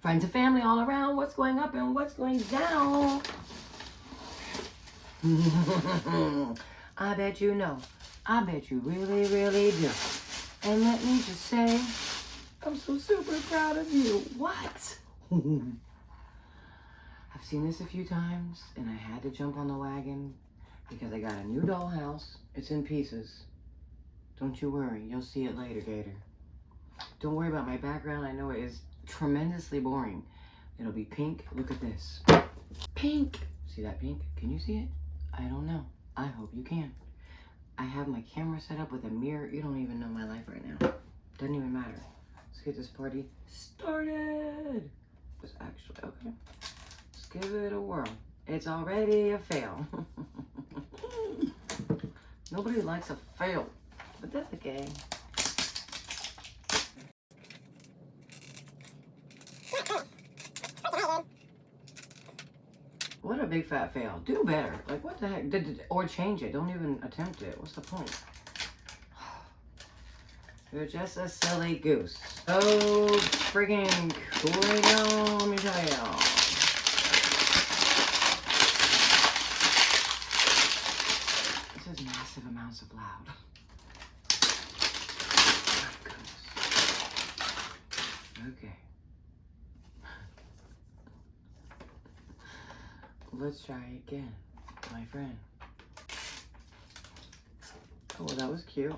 Friends and family all around. What's going up and what's going down? I bet you know. I bet you really, really do. And let me just say, I'm so super proud of you. What? I've seen this a few times, and I had to jump on the wagon because I got a new dollhouse. It's in pieces. Don't you worry. You'll see it later, Gator. Don't worry about my background. I know it is tremendously boring. It'll be pink. Look at this. Pink. See that pink? Can you see it? I don't know. I hope you can. I have my camera set up with a mirror. You don't even know my life right now. Doesn't even matter. Let's get this party started. It's actually, okay. Let's give it a whirl. It's already a fail. Nobody likes a fail, but that's okay. What a big fat fail. Do better. Like, what the heck? Or change it. Don't even attempt it. What's the point? You're just a silly goose. So friggin' cool, let me tell y'all. This is massive amounts of loud. Oh, okay. Let's try again, my friend. Oh, that was cute.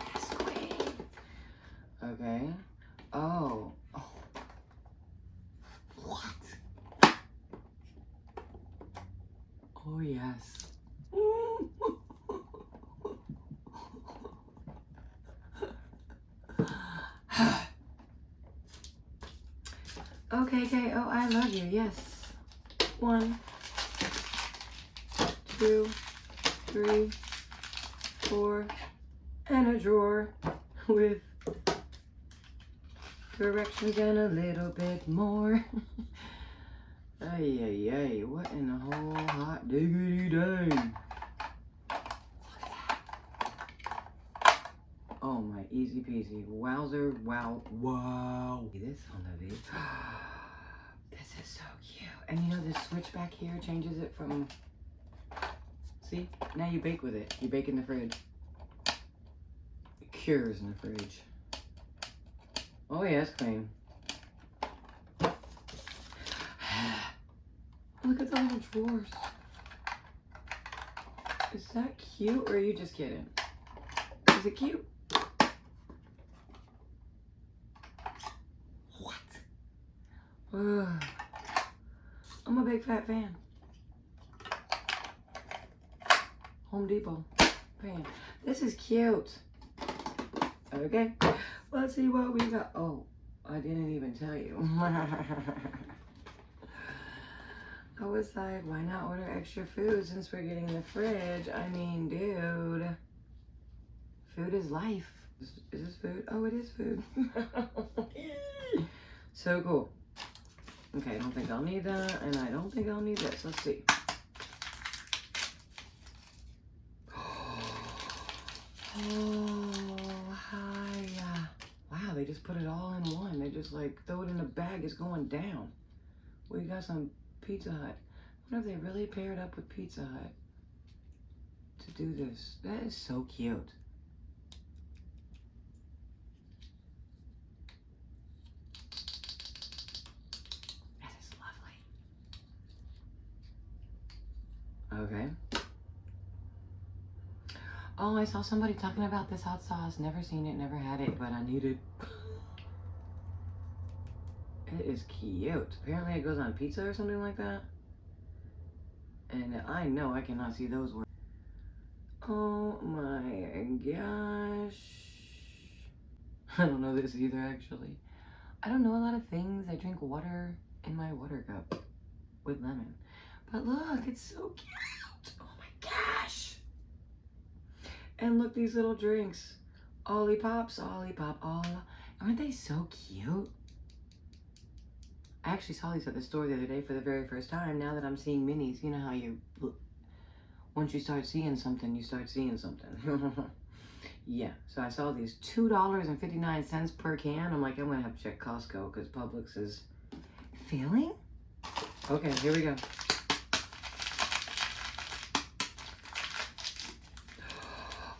Yes, queen. Okay. Oh. What? Oh, yes. Okay, KO, I love you. Yes. 1, 2, 3, 4, and a drawer with directions and a little bit more. Ay, ay, ay, what in the whole hot diggity dang? Look at that. Oh my, easy peasy. Wowzer, wow, wow. This on the video. This is so cute. And you know this switch back here changes it from, see? Now you bake with it. You bake in the fridge. It cures in the fridge. Oh yes, queen. Look at the little drawers. Is that cute or are you just kidding? Is it cute? What? I'm a big fat fan. Home Depot fan. This is cute. Okay, let's see what we got. Oh, I didn't even tell you. I was like, why not order extra food since we're getting the fridge? I mean, dude, food is life. Is this food? Oh, it is food. So cool. Okay, I don't think I'll need that, and I don't think I'll need this. Let's see. Oh, hi. Wow, they just put it all in one. They just like throw it in the bag. It's going down. We got some Pizza Hut. I wonder if they really paired up with Pizza Hut to do this. That is so cute. That is lovely. Okay. Oh, I saw somebody talking about this hot sauce. Never seen it, never had it, but I need it. It is cute. Apparently it goes on pizza or something like that. And I know I cannot see those words. Oh my gosh. I don't know this either, actually. I don't know a lot of things. I drink water in my water cup with lemon. But look, it's so cute. Oh my gosh. And look, these little drinks. Ollie Pops, Ollie Pop, all. Aren't they so cute? I actually saw these at the store the other day for the very first time. Now that I'm seeing minis, you know how you, once you start seeing something, you start seeing something. Yeah, so I saw these $2.59 per can. I'm like, I'm gonna have to check Costco because Publix is failing. Okay, here we go.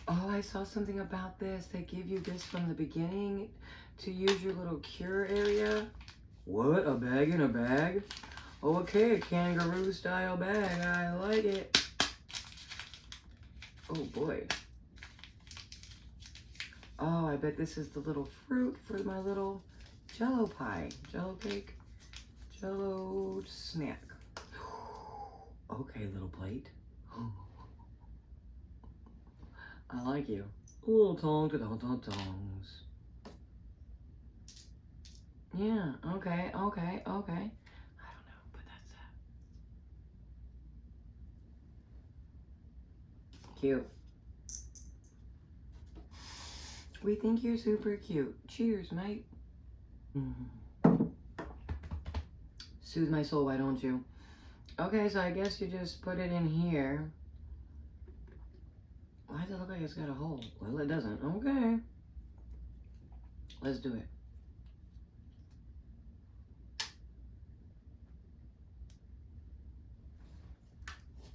Oh, I saw something about this. They give you this from the beginning to use your little cure area. What? A bag in a bag? Okay, a kangaroo style bag. I like it. Oh boy. Oh, I bet this is the little fruit for my little Jello pie, Jello cake, Jello snack. Okay, little plate. I like you. Little tongs. Yeah, okay. I don't know, but that's cute. We think you're super cute. Cheers, mate. Soothe my soul, why don't you? Okay, so I guess you just put it in here. Why does it look like it's got a hole? Well, it doesn't. Okay. Let's do it.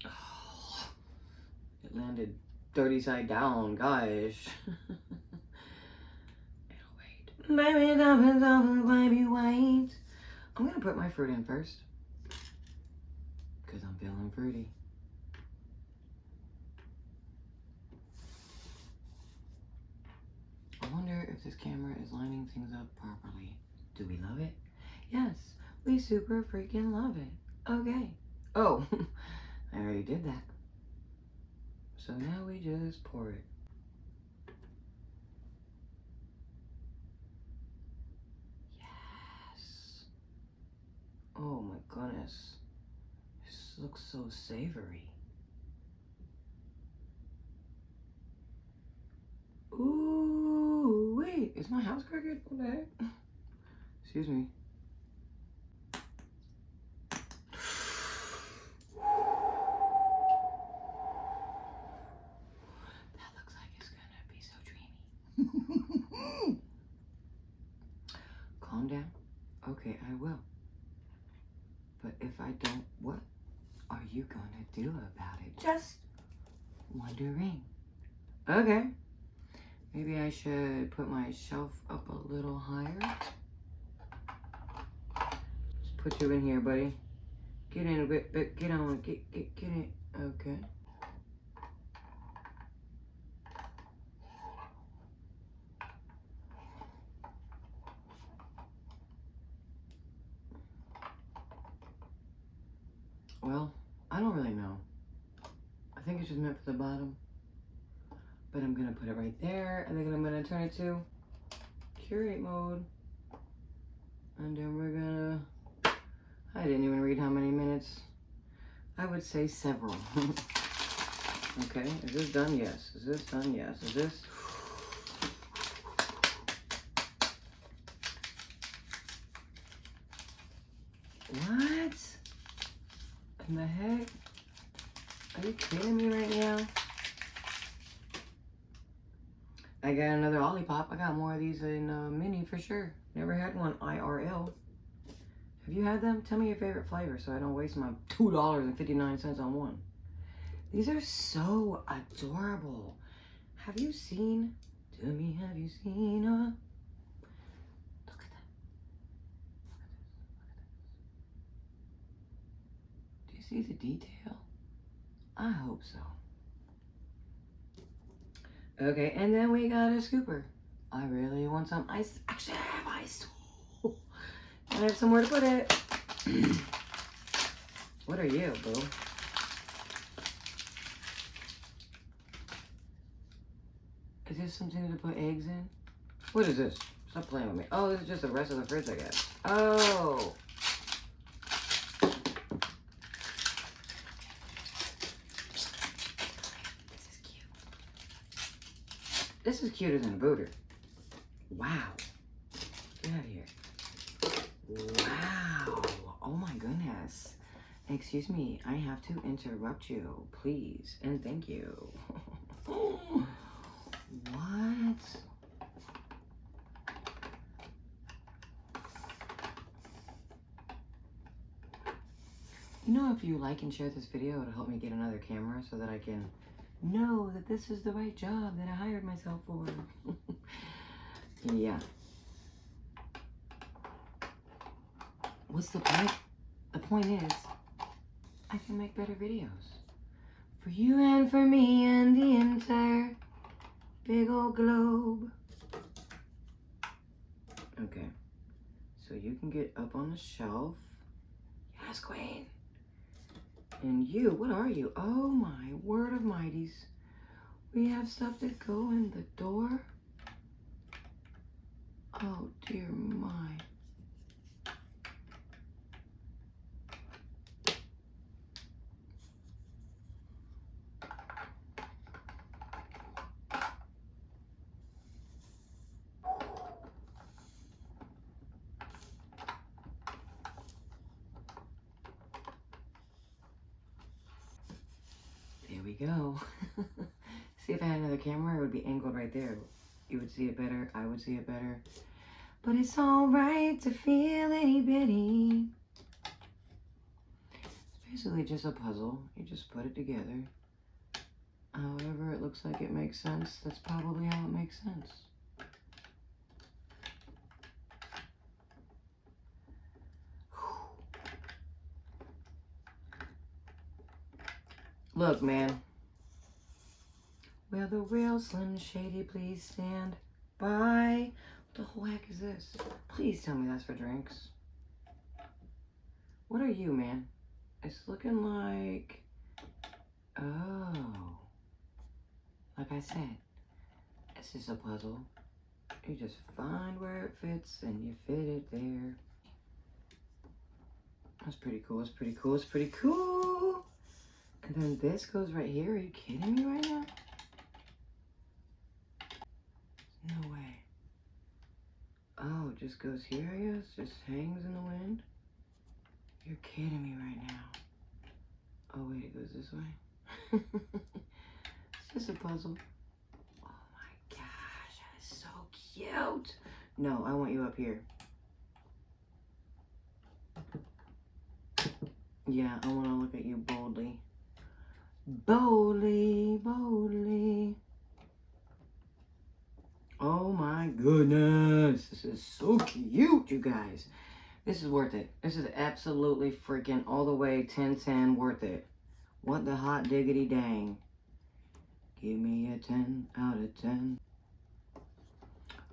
Oh, it landed 30 side down, gosh. Baby, wait. I'm gonna put my fruit in first because I'm feeling fruity. I wonder if this camera is lining things up properly. Do we love it? Yes, we super freaking love it. Okay. Oh, I already did that. So now we just pour it. Oh my goodness. This looks so savory. Ooh, wait, is my house crooked? What the heck? Excuse me. That looks like it's gonna be so dreamy. Calm down. Okay, I will. But if I don't, what are you gonna do about it? Just wondering. Okay. Maybe I should put my shelf up a little higher. Just put you in here, buddy. Get in a bit, get on, get in. Okay. Well, I don't really know. I think it's just meant for the bottom. But I'm gonna put it right there, and then I'm gonna turn it to curate mode. And then we're gonna, I didn't even read how many minutes. I would say several. Okay, is this done? Yes. Is this done? Yes. Is this? What in the heck? Are you kidding me right now? I got another Olipop. I got more of these in mini for sure. Never had one IRL. Have you had them? Tell me your favorite flavor so I don't waste my $2.59 on one. These are so adorable. Have you seen? Tell me, have you seen? Look at that. Do you see the detail? I hope so. Okay, and then we got a scooper. I really want some ice. Actually, I have ice. I have somewhere to put it. What are you, boo? Is this something to put eggs in? What is this? Stop playing with me. Oh, this is just the rest of the fridge, I guess. Oh. This is cuter than a booter. Wow. Get out of here. Wow. Excuse me, I have to interrupt you, please, and thank you. What? You know, if you like and share this video, it'll help me get another camera so that I can know that this is the right job that I hired myself for. Yeah. What's the point? The point is, I can make better videos. For you and for me and the entire big old globe. Okay. So you can get up on the shelf. Yes, queen. And you, what are you? Oh my word of mighties. We have stuff that go in the door. Oh dear my. There we go. See, if I had another camera, it would be angled right there. You would see it better. I would see it better. But it's all right to feel itty bitty. It's basically just a puzzle. You just put it together. However it looks like it makes sense, that's probably how it makes sense. Look, man. Will the real Slim Shady please stand by? What the whole heck is this? Please tell me that's for drinks. What are you, man? It's looking like... Oh. Like I said, it's just a puzzle. You just find where it fits and you fit it there. That's pretty cool. It's pretty cool. It's pretty cool. And then this goes right here. Are you kidding me right now? No way. Oh, it just goes here, I guess? Just hangs in the wind? You're kidding me right now. Oh, wait, it goes this way? It's just a puzzle. Oh my gosh, that is so cute. No, I want you up here. Yeah, I want to look at you boldly. Boldly, boldly. Oh my goodness. This is so cute, you guys. This is worth it. This is absolutely freaking all the way 10/10 worth it. What the hot diggity dang. Give me a 10 out of 10.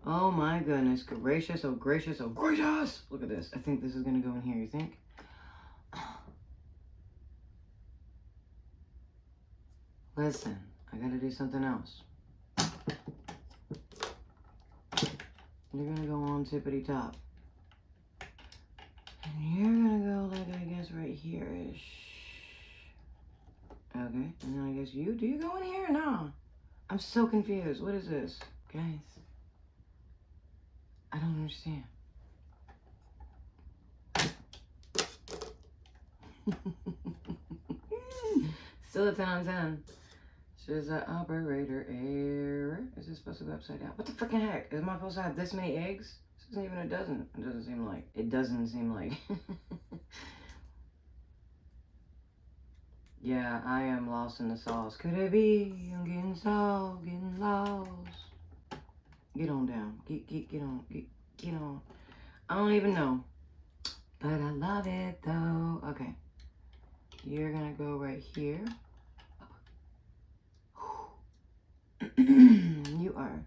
Oh my goodness. Gracious, oh gracious, oh gracious. Look at this. I think this is going to go in here, you think? Listen, I got to do something else. You're going to go on tippity top. And you're going to go like, I guess, right here-ish. Okay, and then I guess you, do you go in here or no? I'm so confused. What is this? Guys, I don't understand. Still a 10 out of 10. She's an operator error. Is this supposed to go upside down? What the freaking heck? Am I supposed to have this many eggs? This isn't even a dozen. It doesn't seem like. It doesn't seem like. Yeah, I am lost in the sauce. Could it be? I'm getting soft, getting lost. Get on down. Get on. Get on. I don't even know. But I love it though. Okay. You're gonna go right here. You are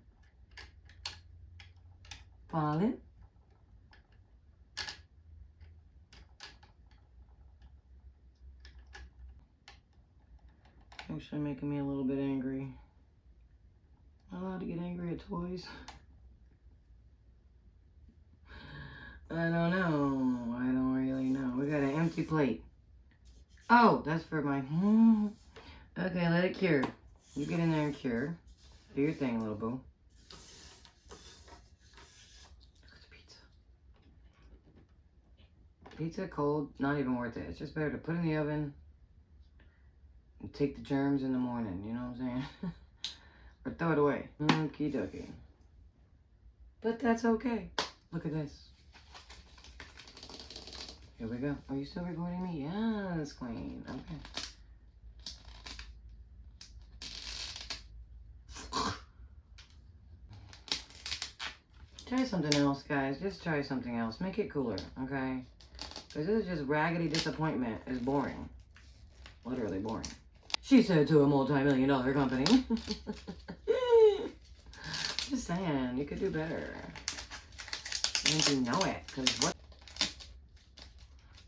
falling. Actually making me a little bit angry. Am I allowed to get angry at toys? I don't know. I don't really know. We got an empty plate. Oh, that's for my... Okay, let it cure. You get in there and cure. Do your thing, little boo. Look at the pizza. Pizza cold, not even worth it. It's just better to put in the oven and take the germs in the morning, you know what I'm saying? Or throw it away. Okie dokie. But that's okay. Look at this. Here we go. Are you still recording me? Yes, queen. Okay. Try something else, guys. Just try something else. Make it cooler, okay? Because this is just raggedy disappointment. It's boring. Literally boring. She said to a multi-million-dollar company. Just saying, you could do better. And you know it. Because what?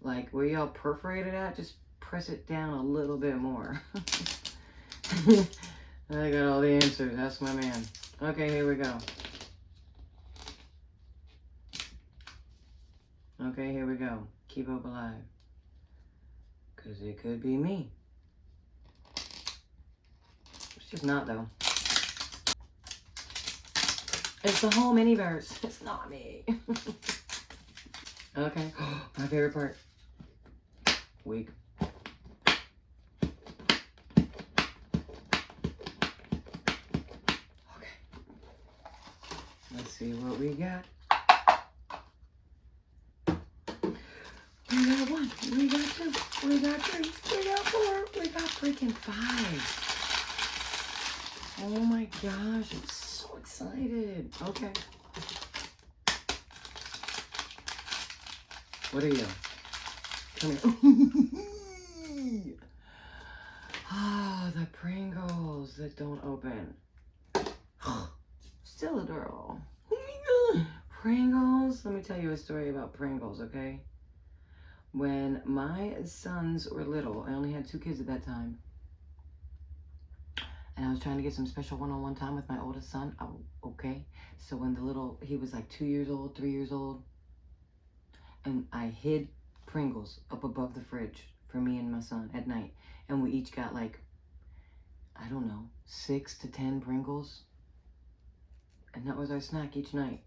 Like, where y'all perforated at, just press it down a little bit more. I got all the answers. That's my man. Okay, here we go. Okay, here we go. Keep hope alive. Because it could be me. It's just not, though. It's the whole miniverse. It's not me. Okay. My favorite part. Wig. Okay. Let's see what we got. We got 1, we got 2, we got 3, we got 4, we got freaking 5. Oh my gosh, I'm so excited. Okay. What are you? Come here. Ah, the Pringles that don't open. Still adorable. Pringles. Let me tell you a story about Pringles, okay? When my sons were little, I only had 2 kids at that time. And I was trying to get some special one-on-one time with my oldest son. Oh, okay. So when he was like 2 years old, 3 years old. And I hid Pringles up above the fridge for me and my son at night. And we each got like, I don't know, 6 to 10 Pringles. And that was our snack each night.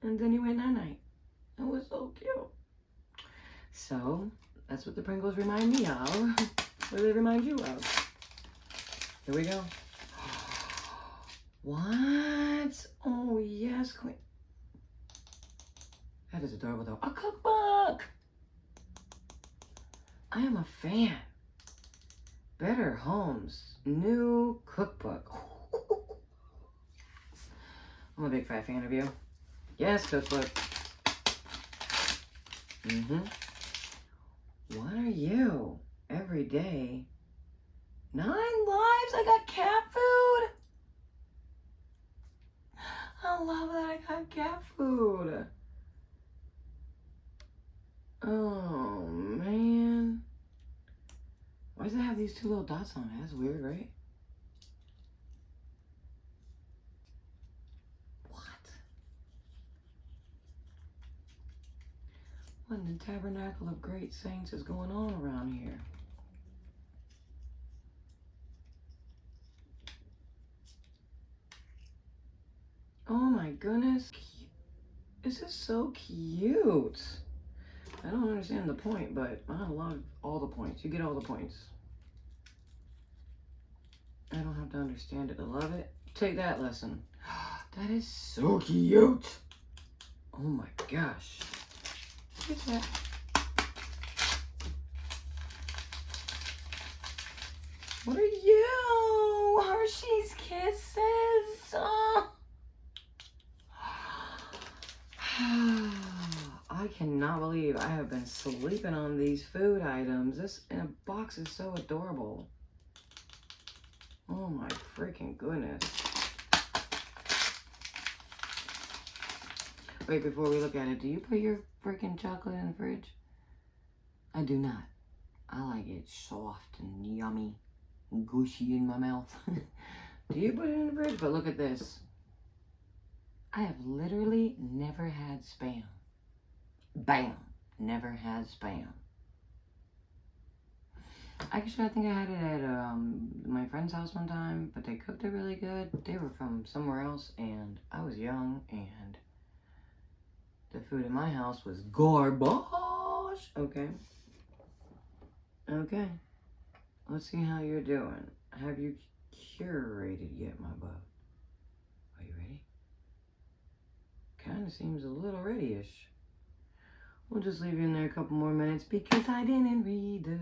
And then he went night-night. It was so cute. So, that's what the Pringles remind me of. What do they remind you of? Here we go. What? Oh, yes, queen. That is adorable, though. A cookbook! I am a fan. Better Homes new cookbook. I'm a big fat fan of you. Yes, cookbook. What are you? Every day. 9 lives? I got cat food? I love that I got cat food. Oh, man. Why does it have these 2 little dots on it? That's weird, right? What in the tabernacle of great saints is going on around here? Oh my goodness. This is so cute. I don't understand the point, but I love all the points. You get all the points. I don't have to understand it to love it. Take that lesson. That is so cute. Oh my gosh. Look at that. What are you? Hershey's Kisses. Oh. I cannot believe I have been sleeping on these food items. This in a box is so adorable. Oh my freaking goodness. Wait, before we look at it, do you put your freaking chocolate in the fridge? I do not. I like it soft and yummy and gushy in my mouth. Do you put it in the fridge? But look at this. I have literally never had Spam. Bam. Never had Spam. Actually, I think I had it at my friend's house one time, but they cooked it really good. They were from somewhere else, and I was young, and the food in my house was garbage. wash? Okay. Okay. Let's see how you're doing. Have you curated yet, my bub? Are you ready? Kind of seems a little ready-ish. We'll just leave you in there a couple more minutes because I didn't read the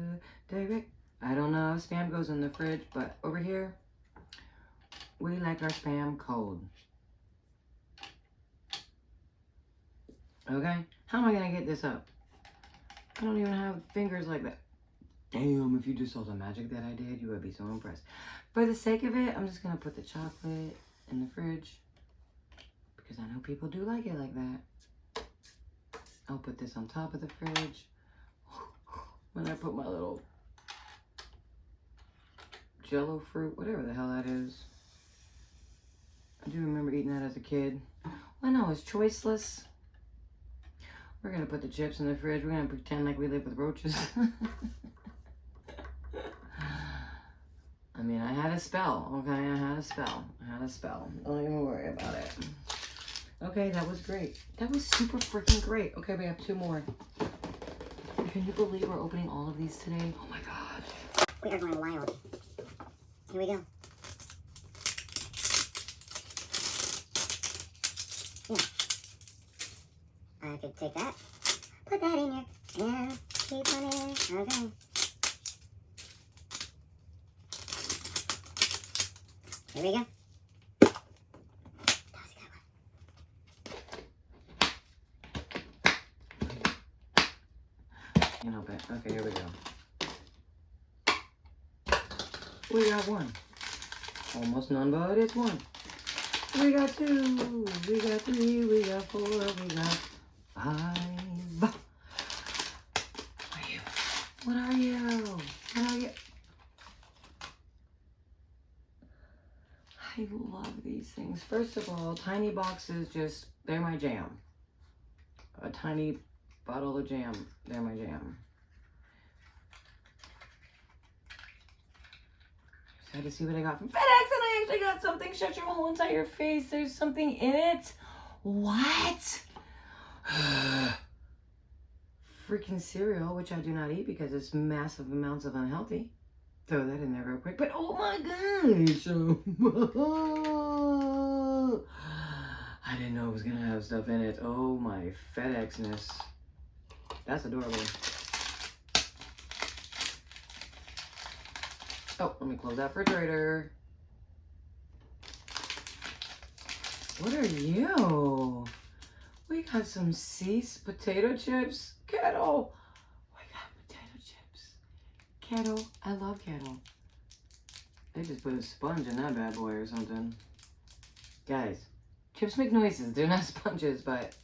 direct. I don't know if spam goes in the fridge, but over here, we like our spam cold. Okay? How am I going to get this up? I don't even have fingers like that. Damn, if you just saw the magic that I did, you would be so impressed. For the sake of it, I'm just going to put the chocolate in the fridge because I know people do like it like that. I'll put this on top of the fridge. When I put my little Jello fruit, whatever the hell that is. I do remember eating that as a kid. When I was choiceless. We're going to put the chips in the fridge. We're going to pretend like we live with roaches. I mean, I had a spell, okay? I had a spell. Don't even worry about it. Okay, that was great. That was super freaking great. Okay, we have 2 more. Can you believe we're opening all of these today? Oh my gosh. We are going wild. Here we go. Yeah. I could take that. Put that in your... Yeah. Keep on it. Okay. Here we go. That was a good one. You know, but okay, here we go. We got 1. Almost none, but it's 1. We got 2. We got 3. We got 4. We got 5. What are you? What are you? I love these things. First of all, tiny boxes just, they're my jam. A tiny bottle of jam, they're my jam. Just had to see what I got from FedEx, and I actually got something. Shut your whole entire face. There's something in it. What? Freaking cereal, which I do not eat because it's massive amounts of unhealthy. Throw that in there real quick. But oh my gosh. I didn't know it was going to have stuff in it. Oh my FedEx-ness. That's adorable. Oh, let me close that refrigerator. What are you? We got some ceased potato chips. Kettle. We got potato chips. Kettle. I love Kettle. They just put a sponge in that bad boy or something. Guys, chips make noises. They're not sponges, but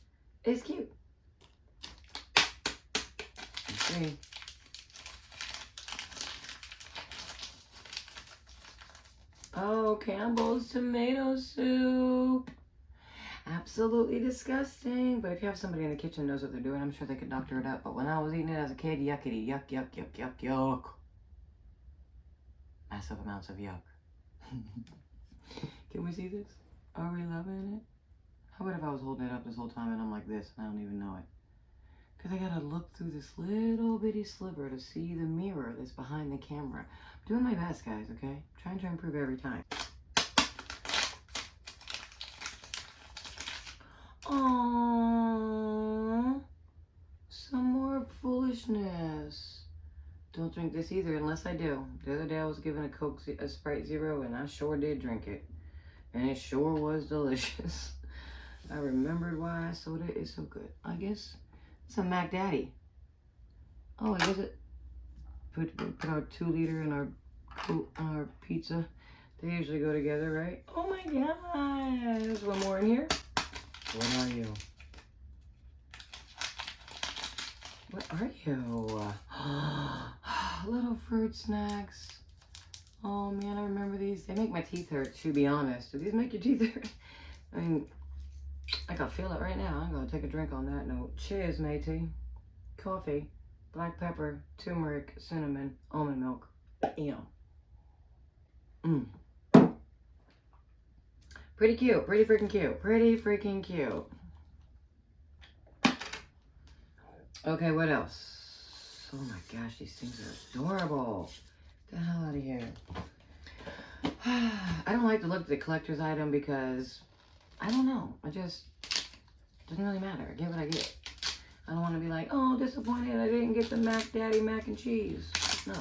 it's cute. Let's see. Oh, Campbell's tomato soup. Absolutely disgusting. But if you have somebody in the kitchen who knows what they're doing, I'm sure they could doctor it up. But when I was eating it as a kid, yuckity, yuck, yuck, yuck, yuck, yuck. Massive amounts of yuck. Can we see this? Are we loving it? How about if I was holding it up this whole time and I'm like this and I don't even know it? Because I gotta look through this little bitty sliver to see the mirror that's behind the camera. I'm doing my best, guys, okay? Trying to improve every time. Aww. Some more foolishness. Don't drink this either unless I do. The other day I was given a Sprite Zero and I sure did drink it. And it sure was delicious. I remembered why soda is so good. I guess it's a Mac Daddy. Oh, I guess it. Put our 2-liter in our pizza. They usually go together, right? Oh my god. There's one more in here. What are you? What are you? Little fruit snacks. Oh man, I remember these. They make my teeth hurt, to be honest. Do these make your teeth hurt? I mean, I can feel it right now. I'm gonna take a drink on that note. Cheers, matey. Coffee, black pepper, turmeric, cinnamon, almond milk. Damn. Pretty cute. Pretty freaking cute. Pretty freaking cute. Okay, what else? Oh my gosh, these things are adorable. Get the hell out of here. I don't like to look at the collector's item because, I don't know. Doesn't really matter. I get what I get. I don't want to be like, oh, disappointed I didn't get the Mac Daddy mac and cheese. No.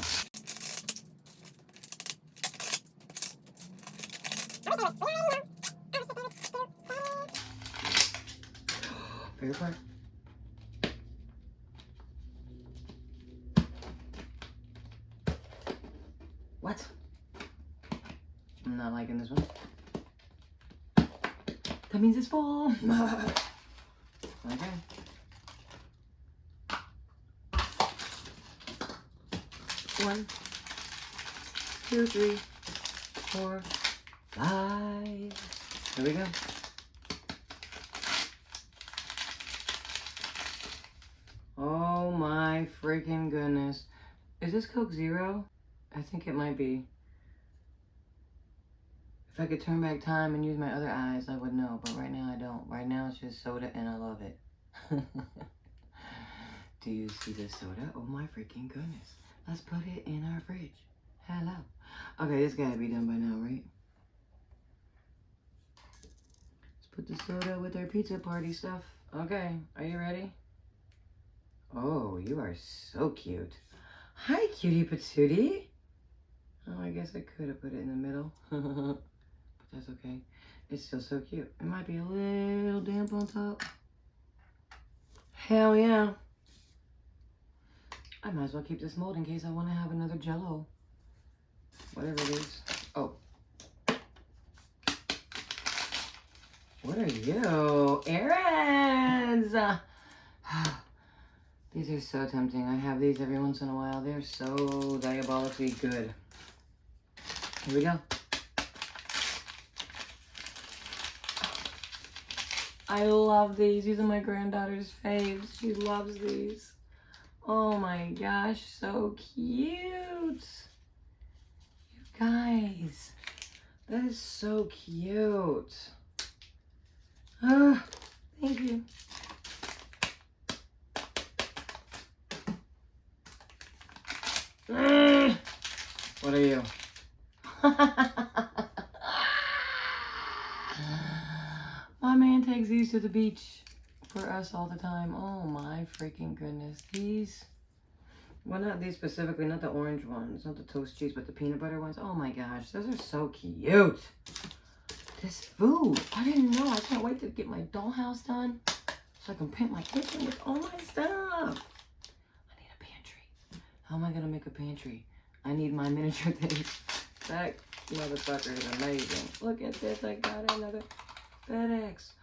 Favorite part? What? I'm not liking this one. That means it's full. Okay. One, 2, 3, 4, 5. Here we go. Oh my freaking goodness. Is this Coke Zero? I think it might be. If I could turn back time and use my other eyes, I would know. But right now I don't. Right now it's just soda and I love it. Do you see this soda? Oh my freaking goodness. Let's put it in our fridge. Hello. Okay, this gotta be done by now, right? Let's put the soda with our pizza party stuff. Okay, are you ready? Oh, you are so cute. Hi, cutie patootie. Oh, I guess I could have put it in the middle. But that's okay. It's still so cute. It might be a little damp on top. Hell yeah. I might as well keep this mold in case I want to have another Jell-O. Whatever it is. Oh. What are you? Errands! These are so tempting. I have these every once in a while. They're so diabolically good. Here we go. I love these. These are my granddaughter's faves. She loves these. Oh my gosh, so cute. You guys, that is so cute. Ah, thank you. What are you? My man takes these to the beach for us all the time. Oh my freaking goodness. These, well, not these specifically, not the orange ones, not the toast cheese, but the peanut butter ones. Oh my gosh, those are so cute. This food, I didn't know. I can't wait to get my dollhouse done so I can paint my kitchen with all my stuff. I need a pantry. How am I gonna make a pantry? I need my miniature things. That motherfucker is amazing. Look at this, I got another FedEx.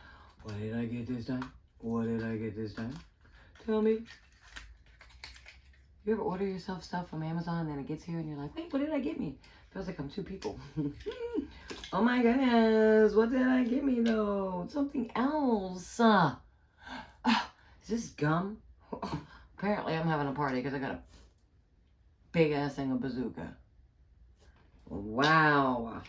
What did I get this time? What did I get this time? Tell me. You ever order yourself stuff from Amazon and then it gets here and you're like, wait, what did I get me? Feels like I'm two people. Oh my goodness, what did I get me though? Something else. Is this gum? Apparently I'm having a party because I got a big ass thing of bazooka. Wow.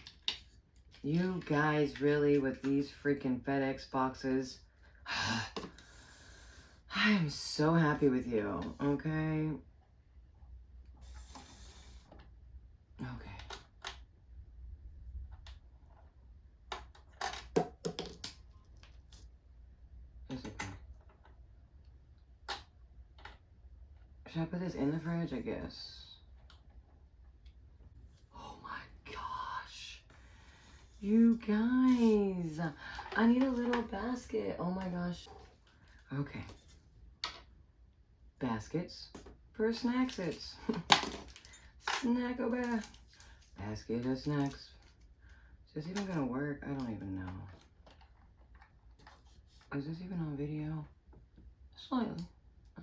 You guys really with these freaking FedEx boxes. I am so happy with you, okay? Okay. It's okay. Should I put this in the fridge? I guess. Oh my gosh. You guys. I need a little basket. Oh my gosh. Okay. Baskets for snacksits. Snack-o-ba. Basket of snacks. Is this even gonna work? I don't even know. Is this even on video? Slightly.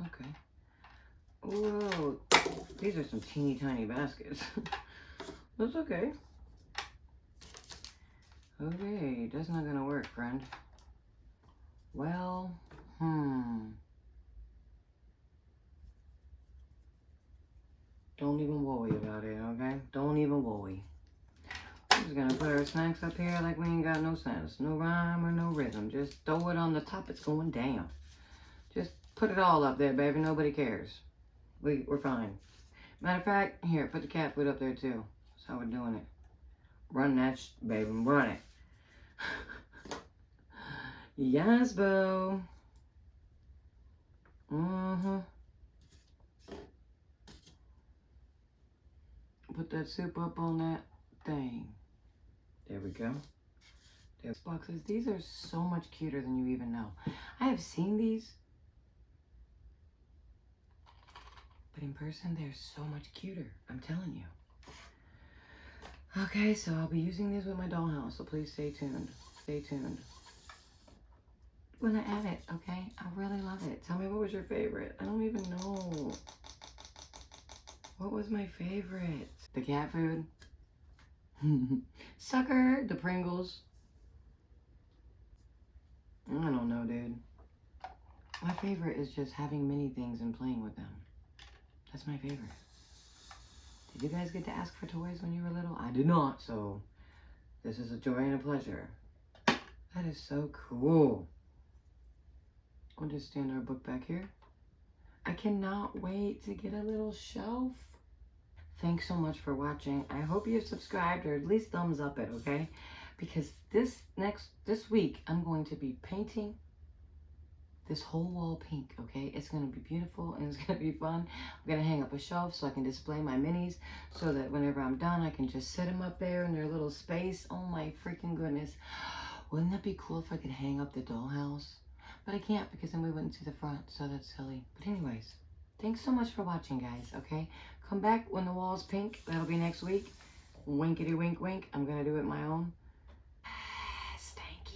Okay. Whoa. These are some teeny tiny baskets. That's okay. Okay, that's not gonna work, friend. Well, Don't even worry about it, okay? Don't even worry. We're just gonna put our snacks up here like we ain't got no sense. No rhyme or no rhythm. Just throw it on the top, it's going down. Just put it all up there, baby. Nobody cares. We're fine. Matter of fact, here, put the cat food up there too. That's how we're doing it. Run that, baby, run it. Yes, boo. Put that soup up on that thing. There we go. There's boxes. These are so much cuter than you even know. I have seen these, but in person, they're so much cuter. I'm telling you. Okay, so I'll be using these with my dollhouse, so please stay tuned. Stay tuned. When I add it, okay? I really love it. Tell me, what was your favorite? I don't even know. What was my favorite? The cat food. Sucker. The Pringles. I don't know, dude. My favorite is just having mini things and playing with them. That's my favorite. Did you guys get to ask for toys when you were little? I did not, so this is a joy and a pleasure. That is so cool. We'll just stand our book back here. I cannot wait to get a little shelf. Thanks so much for watching. I hope you've subscribed or at least thumbs up it, okay? Because this week, I'm going to be painting this whole wall pink, okay? It's going to be beautiful and it's going to be fun. I'm going to hang up a shelf so I can display my minis so that whenever I'm done, I can just set them up there in their little space. Oh my freaking goodness. Wouldn't that be cool if I could hang up the dollhouse? But I can't because then we wouldn't see the front, so that's silly. But anyways, thanks so much for watching, guys, okay? Come back when the wall's pink. That'll be next week. Winkety wink wink. I'm going to do it my own. Yes, thank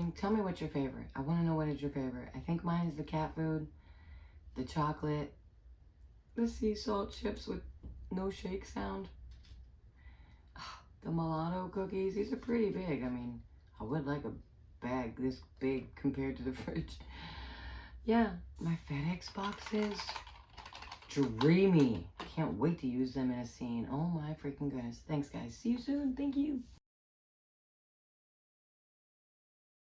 you. Tell me what's your favorite. I want to know what is your favorite. I think mine is the cat food, the chocolate, the sea salt chips with no shake sound, the mulatto cookies. These are pretty big. I mean, I would like a bag this big compared to the fridge. Yeah, my FedEx boxes, dreamy. Can't wait to use them in a scene. Oh my freaking goodness. Thanks, guys. See you soon. Thank you.